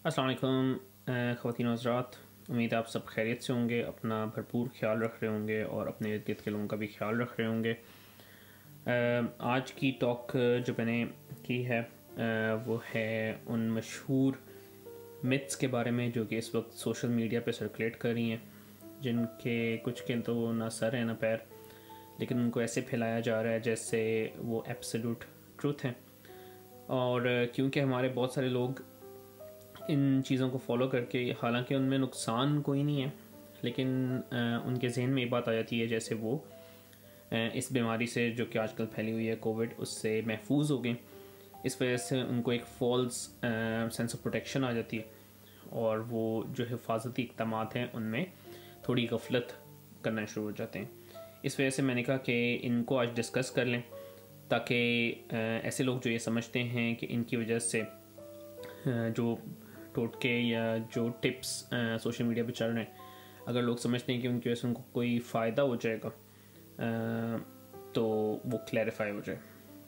अस्सलाम वालेकुम ख़वातीन हज़रात। उम्मीद है आप सब खैरियत से होंगे, अपना भरपूर ख्याल रख रहे होंगे और अपने इर्द गिर्द के लोगों का भी ख्याल रख रहे होंगे। आज की टॉक जो मैंने की है वो है उन मशहूर मिथ्स के बारे में जो कि इस वक्त सोशल मीडिया पे सर्कुलेट कर रही हैं, जिनके कुछ के तो ना सर है ना पैर, लेकिन उनको ऐसे फैलाया जा रहा है जैसे वो एब्सोल्यूट ट्रूथ हैं। और क्योंकि हमारे बहुत सारे लोग इन चीज़ों को फॉलो करके, हालांकि उनमें नुकसान कोई नहीं है, लेकिन उनके जहन में ये बात आ जाती है जैसे वो इस बीमारी से जो कि आजकल फैली हुई है कोविड, उससे महफूज हो गए। इस वजह से उनको एक फ़ॉल्स सेंस ऑफ प्रोटेक्शन आ जाती है और वो जो हिफाजती इक़दाम हैं उनमें थोड़ी गफलत करना शुरू हो जाते हैं। इस वजह से मैंने कहा कि इनको आज डिस्कस कर लें, ताकि ऐसे लोग जो ये समझते हैं कि इनकी वजह से जो टोटके या जो टिप्स सोशल मीडिया पे चल रहे हैं, अगर लोग समझते हैं कि उनकी वजह से उनको कोई फ़ायदा हो जाएगा तो वो क्लैरिफाई हो जाए।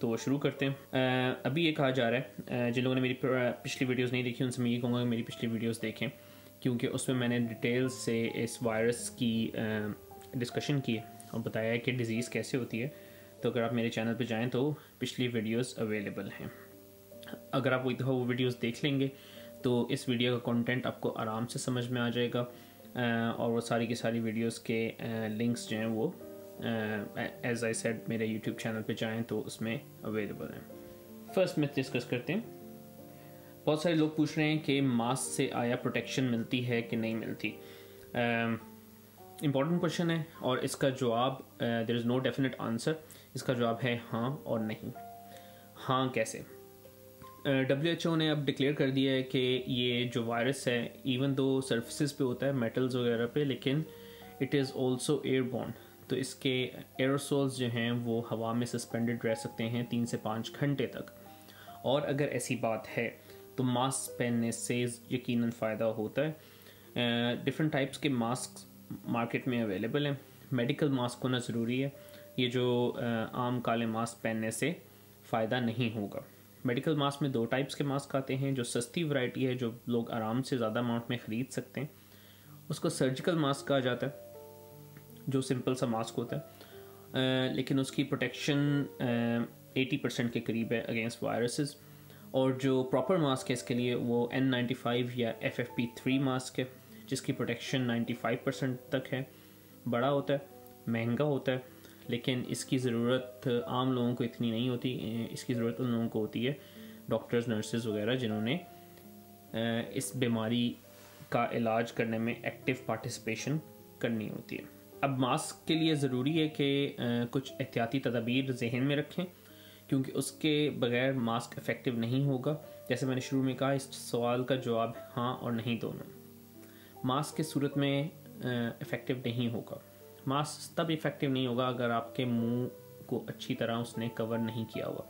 तो वो शुरू करते हैं। अभी ये कहा जा रहा है, जिन लोगों ने मेरी पिछली वीडियोस नहीं देखी उनसे मैं ये कहूँगा कि मेरी पिछली वीडियोस देखें, क्योंकि उसमें मैंने डिटेल से इस वायरस की डिस्कशन की और बताया है कि डिज़ीज़ कैसे होती है। तो अगर आप मेरे चैनल पर जाएँ तो पिछली वीडियोज़ अवेलेबल हैं। अगर आप एक दफ़ा वो वीडियोस देख लेंगे तो इस वीडियो का कंटेंट आपको आराम से समझ में आ जाएगा और वो सारी की सारी वीडियोस के लिंक्स जो हैं वो एज आई सेड मेरे यूट्यूब चैनल पे जाएं तो उसमें अवेलेबल हैं। फर्स्ट मिथ डिस्कस करते हैं। बहुत सारे लोग पूछ रहे हैं कि मास्क से आया प्रोटेक्शन मिलती है कि नहीं मिलती। इम्पॉर्टेंट क्वेश्चन है और इसका जवाब there is no definite answer. इसका जवाब है हाँ और नहीं। हाँ कैसे? WHO ने अब डिक्लेयर कर दिया है कि ये जो वायरस है, इवन दो सर्फेसिस पे होता है मेटल्स वगैरह पे, लेकिन इट इज़ ऑल्सो एयरबॉर्न। तो इसके एरोसोल्स जो हैं वो हवा में सस्पेंडेड रह सकते हैं 3 से 5 घंटे तक। और अगर ऐसी बात है तो मास्क पहनने से यकीनन फ़ायदा होता है। डिफरेंट टाइप्स के मास्क मार्केट में अवेलेबल हैं। मेडिकल मास्क होना ज़रूरी है। ये जो आम काले मास्क पहनने से फ़ायदा नहीं होगा। मेडिकल मास्क में 2 टाइप्स के मास्क आते हैं। जो सस्ती वैरायटी है, जो लोग आराम से ज़्यादा अमाउंट में ख़रीद सकते हैं, उसको सर्जिकल मास्क कहा जाता है, जो सिंपल सा मास्क होता है लेकिन उसकी प्रोटेक्शन 80% के करीब है अगेंस्ट वायरसेस। और जो प्रॉपर मास्क है इसके लिए वो N95 या FFP3 मास्क है, जिसकी प्रोटेक्शन 95% तक है। बड़ा होता है, महंगा होता है, लेकिन इसकी ज़रूरत आम लोगों को इतनी नहीं होती। इसकी ज़रूरत उन लोगों को होती है, डॉक्टर्स, नर्सेज वगैरह, जिन्होंने इस बीमारी का इलाज करने में एक्टिव पार्टिसिपेशन करनी होती है। अब मास्क के लिए ज़रूरी है कि कुछ एहतियाती तदाबीर जहन में रखें, क्योंकि उसके बगैर मास्क इफ़ेक्टिव नहीं होगा। जैसे मैंने शुरू में कहा, इस सवाल का जवाब हाँ और नहीं दोनों। मास्क की सूरत में इफ़ेक्टिव नहीं होगा। मास्क तब इफ़ेक्टिव नहीं होगा अगर आपके मुंह को अच्छी तरह उसने कवर नहीं किया हुआ।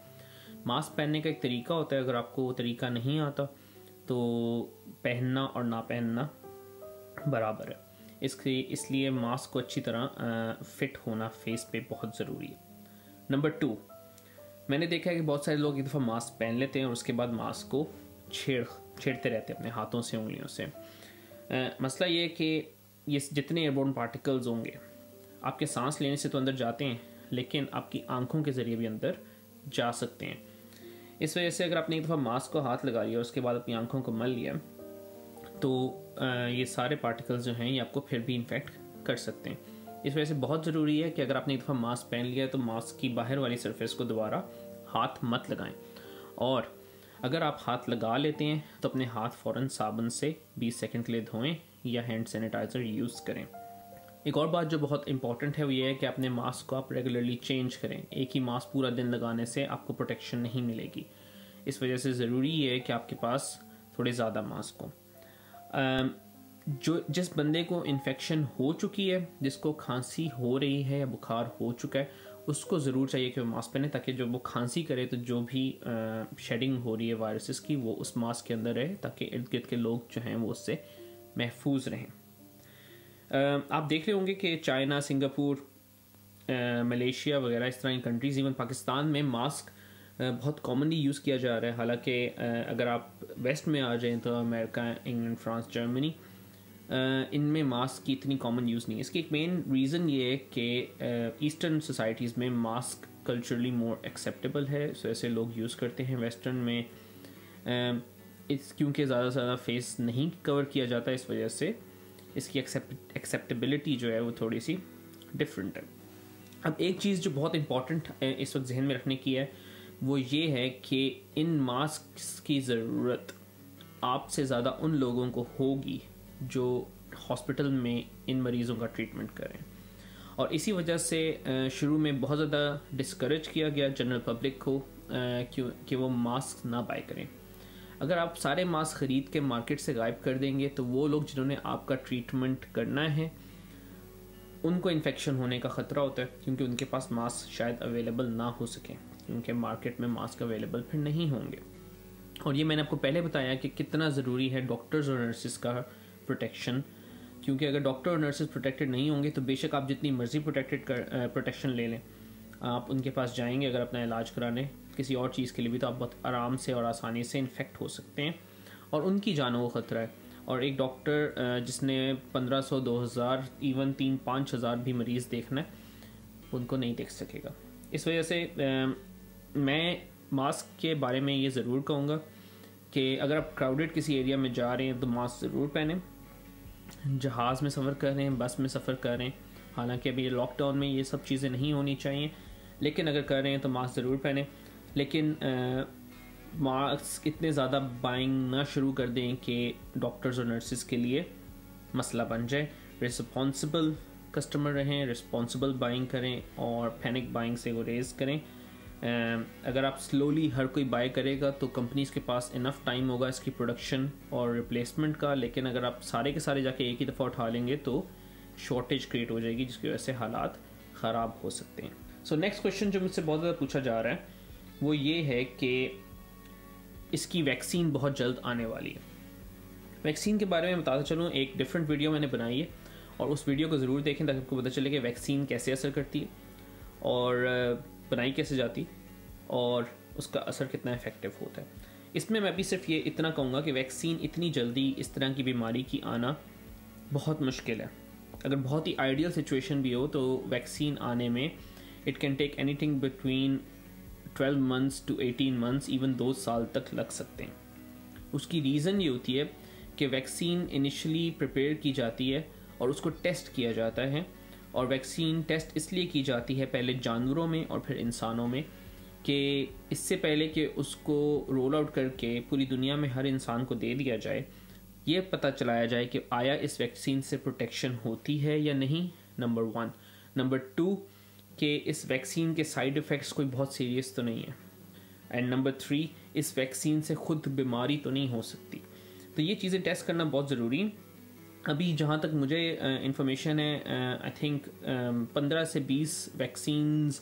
मास्क पहनने का एक तरीका होता है, अगर आपको वो तरीका नहीं आता तो पहनना और ना पहनना बराबर है। इसलिए मास्क को अच्छी तरह फिट होना फेस पे बहुत ज़रूरी है। नंबर 2, मैंने देखा है कि बहुत सारे लोग एक दफ़ा मास्क पहन लेते हैं और उसके बाद मास्क को छेड़ते रहते हैं अपने हाथों से, उंगलियों से। मसला ये है कि ये जितने एयरबोर्न पार्टिकल्स होंगे आपके सांस लेने से तो अंदर जाते हैं, लेकिन आपकी आंखों के ज़रिए भी अंदर जा सकते हैं। इस वजह से अगर आपने एक दफ़ा मास्क को हाथ लगा लिया और उसके बाद अपनी आंखों को मल लिया तो ये सारे पार्टिकल्स जो हैं ये आपको फिर भी इन्फेक्ट कर सकते हैं। इस वजह से बहुत ज़रूरी है कि अगर आपने एक दफ़ा मास्क पहन लिया तो मास्क की बाहर वाली सरफेस को दोबारा हाथ मत लगाएं। और अगर आप हाथ लगा लेते हैं तो अपने हाथ फ़ौरन साबुन से 20 सेकंड के लिए धोएं या हैंड सैनिटाइज़र यूज़ करें। एक और बात जो बहुत इंपॉर्टेंट है वो ये है कि अपने मास्क को आप रेगुलरली चेंज करें। एक ही मास्क पूरा दिन लगाने से आपको प्रोटेक्शन नहीं मिलेगी। इस वजह से ज़रूरी है कि आपके पास थोड़े ज़्यादा मास्क हों। जिस बंदे को इन्फेक्शन हो चुकी है, जिसको खांसी हो रही है या बुखार हो चुका है, उसको ज़रूर चाहिए कि वो मास्क पहने, ताकि जब वो खांसी करे तो जो भी शेडिंग हो रही है वायरसेस की वो उस मास्क के अंदर रहे, ताकि इर्द गिर्द के लोग जो हैं वो उससे महफूज रहें। आप देख रहे होंगे कि चाइना, सिंगापुर, मलेशिया वगैरह इस तरह की कंट्रीज़, इवन पाकिस्तान में मास्क बहुत कॉमनली यूज़ किया जा रहा है। हालांकि अगर आप वेस्ट में आ जाएं तो अमेरिका, इंग्लैंड, फ्रांस, जर्मनी, इनमें मास्क की इतनी कॉमन यूज़ नहीं है। इसकी एक मेन रीज़न ये है कि ईस्टर्न सोसाइटीज़ में मास्क कल्चरली मोर एक्सेप्टेबल है, सो ऐसे लोग यूज़ करते हैं। वेस्टर्न में इस क्योंकि ज़्यादा से ज़्यादा फेस नहीं कवर किया जाता, इस वजह से इसकी एक्सेप्टेबिलिटी जो है वो थोड़ी सी डिफरेंट है। अब एक चीज़ जो बहुत इंपॉर्टेंट इस वक्त जहन में रखने की है वो ये है कि इन मास्क की ज़रूरत आपसे ज़्यादा उन लोगों को होगी जो हॉस्पिटल में इन मरीज़ों का ट्रीटमेंट करें, और इसी वजह से शुरू में बहुत ज़्यादा डिस्करेज किया गया जनरल पब्लिक को कि वो मास्क ना बाय करें। अगर आप सारे मास्क ख़रीद के मार्केट से गायब कर देंगे तो वो लोग जिन्होंने आपका ट्रीटमेंट करना है उनको इन्फेक्शन होने का ख़तरा होता है, क्योंकि उनके पास मास्क शायद अवेलेबल ना हो सके, क्योंकि मार्केट में मास्क अवेलेबल फिर नहीं होंगे। और ये मैंने आपको पहले बताया कि कितना ज़रूरी है डॉक्टर्स और नर्सिस का प्रोटेक्शन, क्योंकि अगर डॉक्टर और नर्सिस प्रोटेक्टेड नहीं होंगे तो बेशक आप जितनी मर्ज़ी प्रोटेक्शन ले लें, आप उनके पास जाएंगे अगर अपना इलाज कराने किसी और चीज़ के लिए भी, तो आप बहुत आराम से और आसानी से इन्फेक्ट हो सकते हैं और उनकी जानों को ख़तरा है। और एक डॉक्टर जिसने 1500, 2000, इवन 3-5 हज़ार भी मरीज़ देखना है, उनको नहीं देख सकेगा। इस वजह से मैं मास्क के बारे में ये ज़रूर कहूँगा कि अगर आप क्राउडेड किसी एरिया में जा रहे हैं तो मास्क ज़रूर पहनें। जहाज़ में सफ़र कर रहे हैं, बस में सफ़र कर रहे हैं, हालांकि अभी लॉकडाउन में ये सब चीज़ें नहीं होनी चाहिए, लेकिन अगर कर रहे हैं तो मास्क ज़रूर पहनें। लेकिन मास्क इतने ज़्यादा बाइंग ना शुरू कर दें कि डॉक्टर्स और नर्सिस के लिए मसला बन जाए। रिस्पॉन्सिबल कस्टमर रहें, रिस्पॉन्सिबल बाइंग करें और पैनिक बाइंग से गुरेज करें। अगर आप स्लोली हर कोई बाय करेगा तो कंपनीज़ के पास इनफ टाइम होगा इसकी प्रोडक्शन और रिप्लेसमेंट का, लेकिन अगर आप सारे के सारे जाके एक ही दफ़ा उठा लेंगे तो शॉर्टेज क्रिएट हो जाएगी, जिसकी वजह से हालात ख़राब हो सकते हैं। सो नेक्स्ट क्वेश्चन जो मुझसे बहुत ज़्यादा पूछा जा रहा है वो ये है कि इसकी वैक्सीन बहुत जल्द आने वाली है। वैक्सीन के बारे में बताता चलूँ, एक डिफरेंट वीडियो मैंने बनाई है और उस वीडियो को ज़रूर देखें ताकि आपको पता चले कि वैक्सीन कैसे असर करती है और बनाई कैसे जाती और उसका असर कितना इफेक्टिव होता है। इसमें मैं भी सिर्फ ये इतना कहूँगा कि वैक्सीन इतनी जल्दी इस तरह की बीमारी की आना बहुत मुश्किल है। अगर बहुत ही आइडियल सिचुएशन भी हो तो वैक्सीन आने में it can take anything between 12 months to 18 months, even 2 साल तक लग सकते हैं। उसकी रीज़न ये होती है कि वैक्सीन इनिशियली प्रिपेयर की जाती है और उसको टेस्ट किया जाता है, और वैक्सीन टेस्ट इसलिए की जाती है पहले जानवरों में और फिर इंसानों में, कि इससे पहले कि उसको रोल आउट करके पूरी दुनिया में हर इंसान को दे दिया जाए, ये पता चलाया जाए कि आया इस वैक्सीन से प्रोटेक्शन होती है या नहीं, नंबर 1। नंबर 2 कि इस वैक्सीन के साइड इफ़ेक्ट्स कोई बहुत सीरियस तो नहीं है, एंड नंबर 3 इस वैक्सीन से खुद बीमारी तो नहीं हो सकती। तो ये चीज़ें टेस्ट करना बहुत ज़रूरी है। अभी जहाँ तक मुझे इंफॉर्मेशन है, आई थिंक 15 से 20 वैक्सीन्स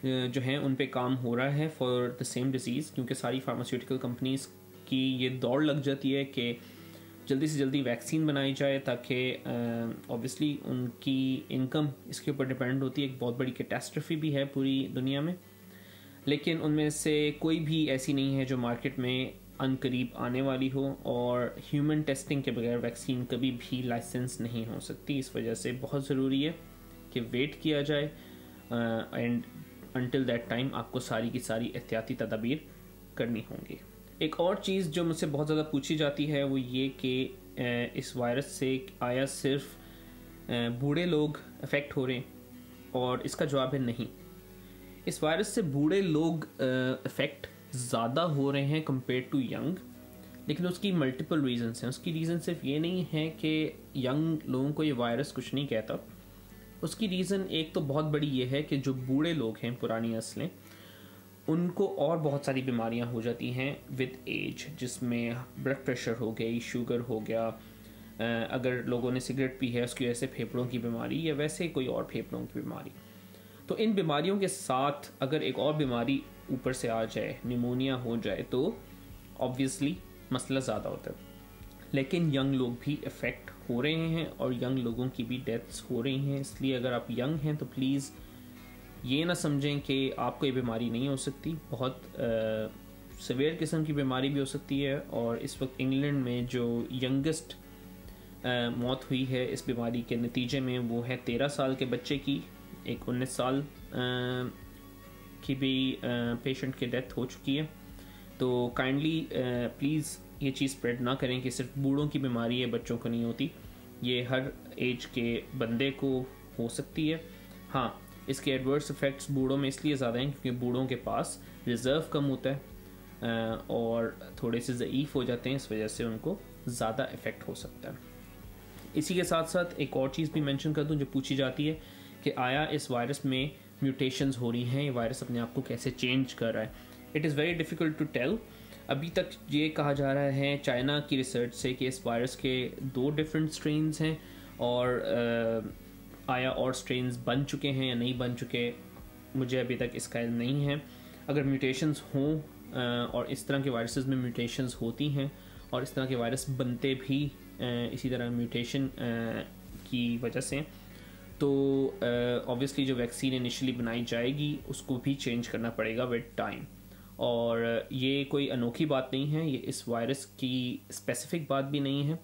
जो हैं उन पे काम हो रहा है फॉर द सेम डिजीज़, क्योंकि सारी फार्मास्यूटिकल कंपनीज़ की ये दौड़ लग जाती है कि जल्दी से जल्दी वैक्सीन बनाई जाए, ताकि ऑब्वियसली उनकी इनकम इसके ऊपर डिपेंड होती है। एक बहुत बड़ी कैटास्ट्रफी भी है पूरी दुनिया में, लेकिन उनमें से कोई भी ऐसी नहीं है जो मार्केट में अनकरीब आने वाली हो, और ह्यूमन टेस्टिंग के बगैर वैक्सीन कभी भी लाइसेंस नहीं हो सकती। इस वजह से बहुत ज़रूरी है कि वेट किया जाए, एंड अनटिल दैट टाइम आपको सारी की सारी एहतियाती तदाबीर करनी होंगी। एक और चीज़ जो मुझसे बहुत ज़्यादा पूछी जाती है वो ये कि इस वायरस से आया सिर्फ बूढ़े लोग अफेक्ट हो रहे हैं, और इसका जवाब है नहीं। इस वायरस से बूढ़े लोग अफेक्ट ज़्यादा हो रहे हैं कंपेयर टू यंग, लेकिन उसकी मल्टीपल रीजंस हैं। उसकी रीज़न सिर्फ ये नहीं है कि यंग लोगों को ये वायरस कुछ नहीं कहता। उसकी रीज़न एक तो बहुत बड़ी ये है कि जो बूढ़े लोग हैं, पुरानी नस्लें, उनको और बहुत सारी बीमारियां हो जाती हैं विद एज, जिसमें ब्लड प्रेशर हो गई, शुगर हो गया, अगर लोगों ने सिगरेट पी है उसकी वजह से फेफड़ों की बीमारी, या वैसे कोई और फेफड़ों की बीमारी। तो इन बीमारियों के साथ अगर एक और बीमारी ऊपर से आ जाए, निमोनिया हो जाए, तो ऑब्वियसली मसला ज़्यादा होता है। लेकिन यंग लोग भी इफ़ेक्ट हो रहे हैं और यंग लोगों की भी डेथ्स हो रही हैं। इसलिए अगर आप यंग हैं तो प्लीज़ ये ना समझें कि आपको ये बीमारी नहीं हो सकती, बहुत सवेयर किस्म की बीमारी भी हो सकती है। और इस वक्त इंग्लैंड में जो यंगेस्ट मौत हुई है इस बीमारी के नतीजे में वो है 13 साल के बच्चे की। एक 19 साल की भी पेशेंट की डेथ हो चुकी है। तो काइंडली प्लीज़ ये चीज़ स्प्रेड ना करें कि सिर्फ बूढ़ों की बीमारी है, बच्चों को नहीं होती। ये हर एज के बंदे को हो सकती है। हाँ, इसके एडवर्स इफ़ेक्ट्स बूढ़ों में इसलिए ज़्यादा हैं क्योंकि बूढ़ों के पास रिज़र्व कम होता है और थोड़े से ज़ईफ़ हो जाते हैं, इस वजह से उनको ज़्यादा इफ़ेक्ट हो सकता है। इसी के साथ साथ एक और चीज़ भी मेंशन कर दूं जो पूछी जाती है कि आया इस वायरस में म्यूटेशंस हो रही हैं, ये वायरस अपने आप को कैसे चेंज कर रहा है। It is very difficult to tell. अभी तक ये कहा जा रहा है चाइना की रिसर्च से कि इस वायरस के 2 डिफरेंट स्ट्रेन्स हैं और आया और स्ट्रेन्स बन चुके हैं या नहीं बन चुके, मुझे अभी तक इसका इल्म नहीं है। अगर म्यूटेशंस हों और इस तरह के वायरसेस में म्यूटेशंस होती हैं और इस तरह के वायरस बनते भी इसी तरह म्यूटेशन की वजह से, तो ऑब्वियसली जो वैक्सीन इनिशियली बनाई जाएगी उसको भी चेंज करना पड़ेगा विद टाइम। और ये कोई अनोखी बात नहीं है, ये इस वायरस की स्पेसिफिक बात भी नहीं है।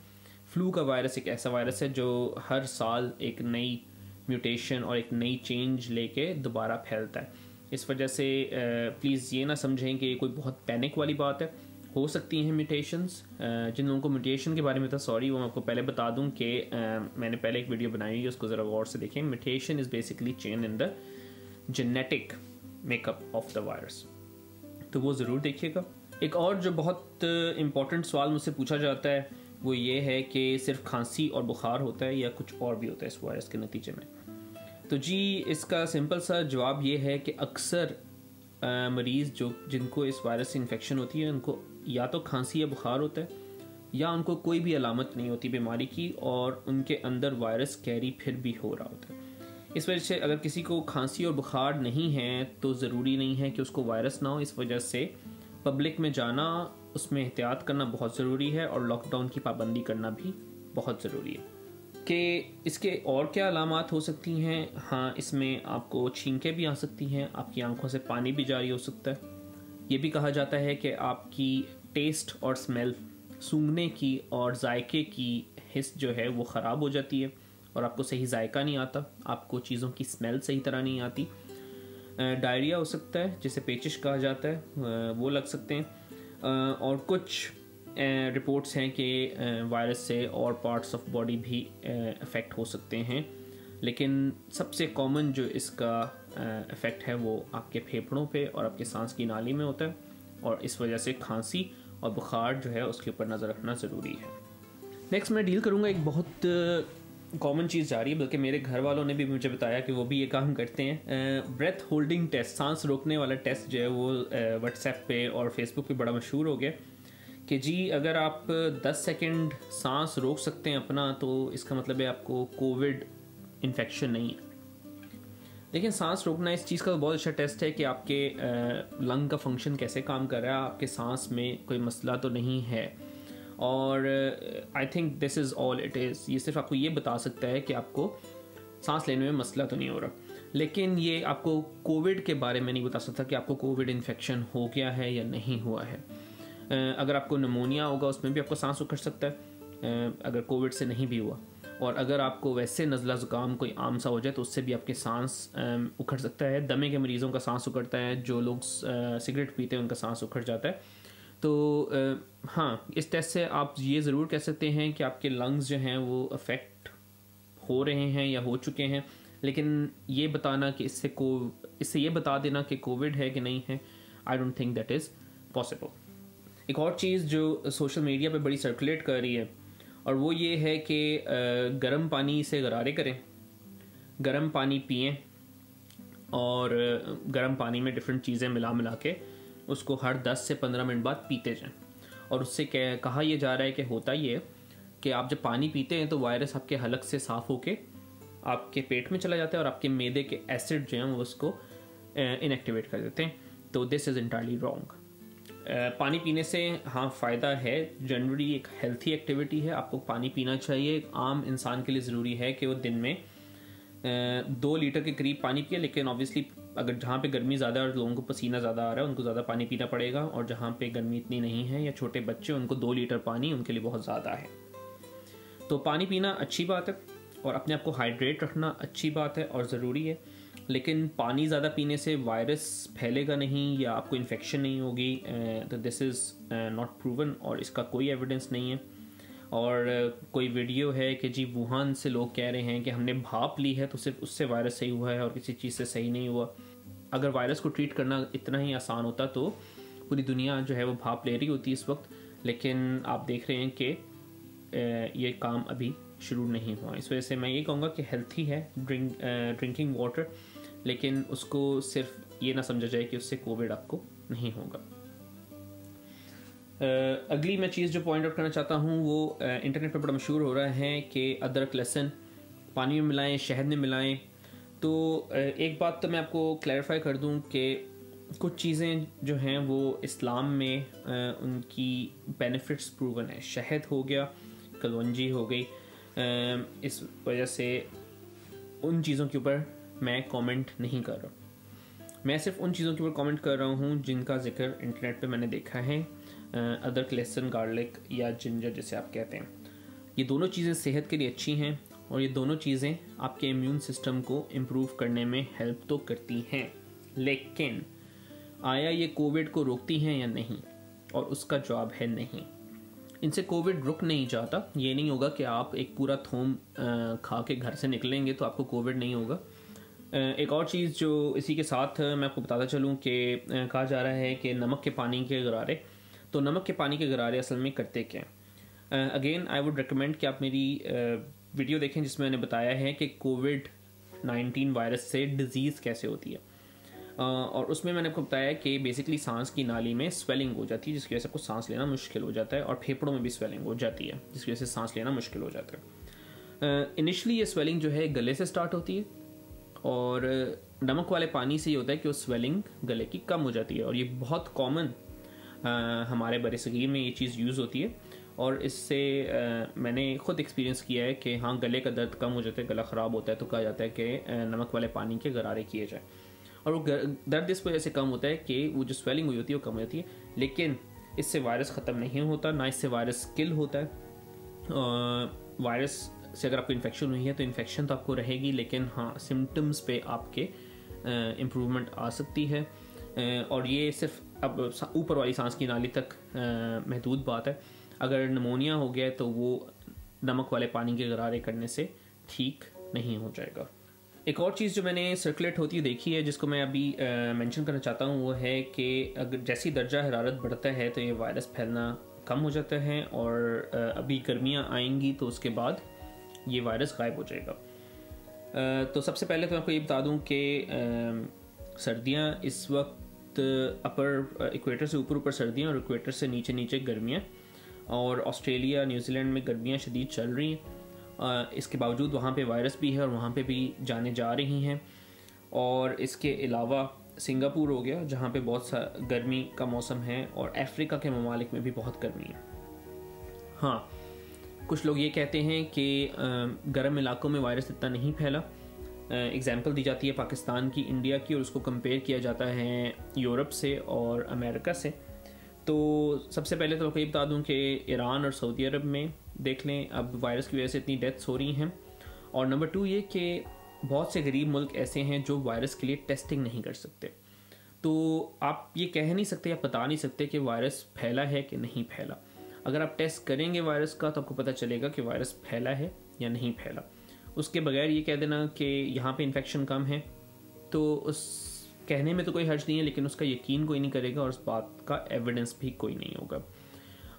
फ्लू का वायरस एक ऐसा वायरस है जो हर साल एक नई म्यूटेशन और एक नई चेंज लेके दोबारा फैलता है। इस वजह से प्लीज़ ये ना समझें कि ये कोई बहुत पैनिक वाली बात है। हो सकती हैं म्यूटेशंस। जिन लोगों को म्यूटेशन के बारे में था सॉरी, वो मैं आपको पहले बता दूं कि मैंने पहले एक वीडियो बनाई है, उसको ज़रा गौर से देखें। Mutation is basically change in the genetic makeup of the virus, तो वो ज़रूर देखिएगा। एक और जो बहुत इम्पॉर्टेंट सवाल मुझसे पूछा जाता है वो ये है कि सिर्फ खांसी और बुखार होता है या कुछ और भी होता है इस वायरस के नतीजे में। तो जी, इसका सिंपल सा जवाब ये है कि अक्सर मरीज़ जिनको इस वायरस से इन्फेक्शन होती है उनको या तो खांसी या बुखार होता है या उनको कोई भी अलामत नहीं होती बीमारी की और उनके अंदर वायरस कैरी फिर भी हो रहा होता है। इस वजह से अगर किसी को खांसी और बुखार नहीं है तो ज़रूरी नहीं है कि उसको वायरस ना हो। इस वजह से पब्लिक में जाना, उसमें एहतियात करना बहुत ज़रूरी है और लॉकडाउन की पाबंदी करना भी बहुत ज़रूरी है। कि इसके और क्या अलामात हो सकती हैं? हाँ, इसमें आपको छींकें भी आ सकती हैं, आपकी आंखों से पानी भी जारी हो सकता है। ये भी कहा जाता है कि आपकी टेस्ट और स्मेल, सूंघने की और जायके की हिस्स जो है वो ख़राब हो जाती है और आपको सही जायका नहीं आता, आपको चीज़ों की स्मेल सही तरह नहीं आती। डायरिया हो सकता है जिसे पेचिश कहा जाता है, वो लग सकते हैं। और कुछ रिपोर्ट्स हैं कि वायरस से और पार्ट्स ऑफ बॉडी भी अफेक्ट हो सकते हैं, लेकिन सबसे कॉमन जो इसका इफ़ेक्ट है वो आपके फेफड़ों पे और आपके सांस की नाली में होता है और इस वजह से खांसी और बुखार जो है उसके ऊपर नज़र रखना ज़रूरी है। नेक्स्ट मैं डील करूँगा एक बहुत कॉमन चीज़ जा रही है, बल्कि मेरे घर वालों ने भी मुझे बताया कि वो भी ये काम करते हैं। ब्रेथ होल्डिंग टेस्ट, सांस रोकने वाला टेस्ट जो है वो व्हाट्सएप पे और फेसबुक पे बड़ा मशहूर हो गया कि जी अगर आप 10 सेकंड सांस रोक सकते हैं अपना तो इसका मतलब है आपको कोविड इन्फेक्शन नहीं है। लेकिन सांस रोकना इस चीज़ का बहुत अच्छा टेस्ट है कि आपके लंग का फंक्शन कैसे काम कर रहा है, आपके सांस में कोई मसला तो नहीं है। और I think this is all it is. ये सिर्फ आपको ये बता सकता है कि आपको सांस लेने में मसला तो नहीं हो रहा, लेकिन ये आपको कोविड के बारे में नहीं बता सकता कि आपको कोविड इन्फेक्शन हो गया है या नहीं हुआ है। अगर आपको निमोनिया होगा उसमें भी आपको सांस उखड़ सकता है अगर कोविड से नहीं भी हुआ। और अगर आपको वैसे नज़ला ज़ुकाम कोई आम सा हो जाए तो उससे भी आपके सांस उखड़ सकता है। दमे के मरीज़ों का सांस उखड़ता है, जो लोग सिगरेट पीते हैं उनका सांस उखड़ जाता है। तो हाँ, इस टेस्ट से आप ये ज़रूर कह सकते हैं कि आपके लंग्स जो हैं वो अफेक्ट हो रहे हैं या हो चुके हैं, लेकिन ये बताना कि इससे ये बता देना कि कोविड है कि नहीं है, I don't think that is possible. एक और चीज़ जो सोशल मीडिया पे बड़ी सर्कुलेट कर रही है और वो ये है कि गर्म पानी से गरारे करें, गर्म पानी पिएं और गर्म पानी में डिफरेंट चीज़ें मिला के उसको हर 10 से 15 मिनट बाद पीते जाएं। और उससे कहा यह जा रहा है कि होता ये कि आप जब पानी पीते हैं तो वायरस आपके हलक से साफ़ होके आपके पेट में चला जाता है और आपके मैदे के एसिड जो हैं वो उसको इनएक्टिवेट कर देते हैं। तो दिस इज़ इंटायरली रॉन्ग। पानी पीने से हाँ फ़ायदा है, जनरली एक हेल्थी एक्टिविटी है, आपको पानी पीना चाहिए। एक आम इंसान के लिए ज़रूरी है कि वो दिन में 2 लीटर के करीब पानी पिए, लेकिन ऑब्वियसली अगर जहाँ पे गर्मी ज़्यादा है और लोगों को पसीना ज़्यादा आ रहा है उनको ज़्यादा पानी पीना पड़ेगा, और जहाँ पे गर्मी इतनी नहीं है या छोटे बच्चे उनको 2 लीटर पानी उनके लिए बहुत ज़्यादा है। तो पानी पीना अच्छी बात है और अपने आप को हाइड्रेट रखना अच्छी बात है और ज़रूरी है, लेकिन पानी ज़्यादा पीने से वायरस फैलेगा नहीं या आपको इन्फेक्शन नहीं होगी, तो दिस इज़ नॉट प्रूवन और इसका कोई एविडेंस नहीं है। और कोई वीडियो है कि जी वुहान से लोग कह रहे हैं कि हमने भाप ली है तो सिर्फ उससे वायरस सही हुआ है और किसी चीज़ से सही नहीं हुआ। अगर वायरस को ट्रीट करना इतना ही आसान होता तो पूरी दुनिया जो है वो भाप ले रही होती इस वक्त, लेकिन आप देख रहे हैं कि ये काम अभी शुरू नहीं हुआ। इस वजह से मैं ये कहूँगा कि हेल्थी है ड्रिंकिंग वाटर, लेकिन उसको सिर्फ ये ना समझा जाए कि उससे कोविड आपको नहीं होगा। अगली मैं चीज़ जो पॉइंट आउट करना चाहता हूँ वो इंटरनेट पर बड़ा मशहूर हो रहा है कि अदरक लहसुन पानी में मिलाएं, शहद में मिलाएं। तो एक बात तो मैं आपको क्लैरिफाई कर दूं कि कुछ चीज़ें जो हैं वो इस्लाम में उनकी बेनिफिट्स प्रूवन है। शहद हो गया, कलवंजी हो गई, इस वजह से उन चीज़ों के ऊपर मैं कमेंट नहीं कर रहा। मैं सिर्फ उन चीज़ों के ऊपर कमेंट कर रहा हूँ जिनका जिक्र इंटरनेट पे मैंने देखा है। अदरक, लहसुन, गार्लिक या जिंजर जिसे आप कहते हैं, ये दोनों चीज़ें सेहत के लिए अच्छी हैं और ये दोनों चीज़ें आपके इम्यून सिस्टम को इम्प्रूव करने में हेल्प तो करती हैं, लेकिन आया ये कोविड को रोकती हैं या नहीं? और उसका जवाब है नहीं। इनसे कोविड रुक नहीं जाता। ये नहीं होगा कि आप एक पूरा थोम खा के घर से निकलेंगे तो आपको कोविड नहीं होगा। एक और चीज़ जो इसी के साथ मैं आपको बताता चलूँ कि कहा जा रहा है कि नमक के पानी के गरारे, तो नमक के पानी के गरारे असल में करते क्या हैं? अगेन आई वुड रिकमेंड कि आप मेरी वीडियो देखें जिसमें मैंने बताया है कि कोविड-19 वायरस से डिज़ीज़ कैसे होती है, और उसमें मैंने आपको बताया कि बेसिकली सांस की नाली में स्वेलिंग हो जाती है जिसकी वजह से आपको सांस लेना मुश्किल हो जाता है, और फेफड़ों में भी स्वेलिंग हो जाती है जिसकी वजह से सांस लेना मुश्किल हो जाता है। इनिशली ये स्वेलिंग जो है गले से स्टार्ट होती है, और नमक वाले पानी से ये होता है कि वो स्वेलिंग गले की कम हो जाती है, और ये बहुत कॉमन हमारे बरसगीर में ये चीज़ यूज़ होती है। और इससे मैंने ख़ुद एक्सपीरियंस किया है कि हाँ, गले का दर्द कम हो जाता है, गला ख़राब होता है तो कहा जाता है कि नमक वाले पानी के गरारे किए जाए, और वो दर्द इस वजह से कम होता है कि वो जो स्वेलिंग हुई होती है वो कम हो जाती है। लेकिन इससे वायरस ख़त्म नहीं होता, ना इससे वायरस किल होता है। वायरस से अगर आपको इन्फेक्शन हुई है तो इन्फेक्शन तो आपको रहेगी, लेकिन हाँ, सिम्टम्स पे आपके इम्प्रूवमेंट आ सकती है, और ये सिर्फ अब ऊपर वाली सांस की नाली तक महदूद बात है। अगर निमोनिया हो गया तो वो नमक वाले पानी के गरारे करने से ठीक नहीं हो जाएगा। एक और चीज़ जो मैंने सर्कुलेट होती देखी है जिसको मैं अभी मेंशन करना चाहता हूँ वो है कि अगर जैसी दर्जा हरारत बढ़ता है तो ये वायरस फैलना कम हो जाता है, और अभी गर्मियाँ आएंगी तो उसके बाद ये वायरस गायब हो जाएगा। तो सबसे पहले तो आपको ये बता दूँ कि सर्दियाँ इस वक्त अपर इक्वेटर से ऊपर सर्दियाँ और इक्वेटर से नीचे नीचे गर्मियाँ, और ऑस्ट्रेलिया, न्यूजीलैंड में गर्मियाँ शदीद चल रही हैं। इसके बावजूद वहाँ पे वायरस भी है और वहाँ पे भी जाने जा रही हैं। और इसके अलावा सिंगापुर हो गया जहाँ पे बहुत सा गर्मी का मौसम है, और अफ्रीका के ममालिक में भी बहुत गर्मी है। हाँ, कुछ लोग ये कहते हैं कि गर्म इलाकों में वायरस इतना नहीं फैला। एग्जाम्पल दी जाती है पाकिस्तान की, इंडिया की, और उसको कंपेयर किया जाता है यूरोप से और अमेरिका से। तो सबसे पहले तो आपको ये बता दूं कि ईरान और सऊदी अरब में देख लें अब वायरस की वजह से इतनी डेथ्स हो रही हैं, और नंबर 2 ये कि बहुत से गरीब मुल्क ऐसे हैं जो वायरस के लिए टेस्टिंग नहीं कर सकते। तो आप ये कह नहीं सकते या बता नहीं सकते कि वायरस फैला है कि नहीं फैला। अगर आप टेस्ट करेंगे वायरस का तो आपको पता चलेगा कि वायरस फैला है या नहीं फैला। उसके बगैर ये कह देना कि यहाँ पे इन्फेक्शन कम है, तो उस कहने में तो कोई हर्ज नहीं है, लेकिन उसका यकीन कोई नहीं करेगा और उस बात का एविडेंस भी कोई नहीं होगा।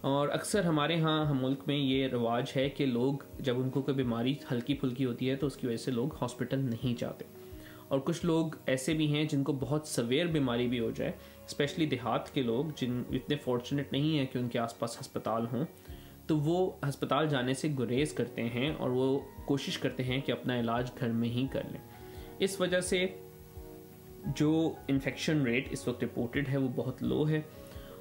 और अक्सर हमारे यहाँ हम मुल्क में ये रिवाज है कि लोग जब उनको कोई बीमारी हल्की फुल्की होती है तो उसकी वजह से लोग हॉस्पिटल नहीं जाते, और कुछ लोग ऐसे भी हैं जिनको बहुत सवेयर बीमारी भी हो जाए, स्पेशली देहात के लोग जिन इतने फॉर्चुनेट नहीं हैं कि उनके आसपास अस्पताल हों, तो वो अस्पताल जाने से गुरेज करते हैं और वो कोशिश करते हैं कि अपना इलाज घर में ही कर लें। इस वजह से जो इन्फेक्शन रेट इस वक्त रिपोर्टेड है वो बहुत लो है,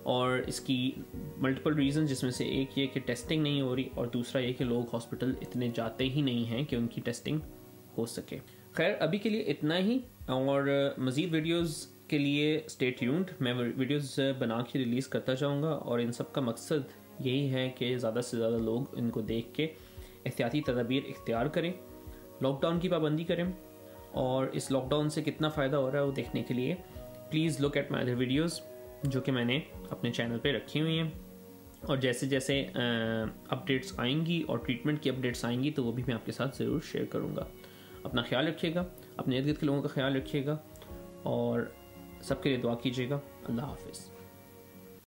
और इसकी मल्टीपल रीज़न, जिसमें से एक ये कि टेस्टिंग नहीं हो रही, और दूसरा ये कि लोग हॉस्पिटल इतने जाते ही नहीं हैं कि उनकी टेस्टिंग हो सके। खैर अभी के लिए इतना ही, और मज़ीद वीडियोस के लिए स्टे ट्यून्ड। मैं वीडियोस बना के रिलीज़ करता जाऊँगा, और इन सब का मकसद यही है कि ज़्यादा से ज़्यादा लोग इनको देख के एहतियाती तदाबीर इख्तियार करें, लॉकडाउन की पाबंदी करें, और इस लॉकडाउन से कितना फ़ायदा हो रहा है वो देखने के लिए please look at my other videos जो कि मैंने अपने चैनल पे रखी हुई हैं। और जैसे जैसे अपडेट्स आएंगी और ट्रीटमेंट की अपडेट्स आएंगी तो वो भी मैं आपके साथ ज़रूर शेयर करूँगा। अपना ख्याल रखिएगा, अपने इर्द गिर्द के लोगों का ख्याल रखिएगा, और सबके लिए दुआ कीजिएगा। अल्लाह हाफिज़।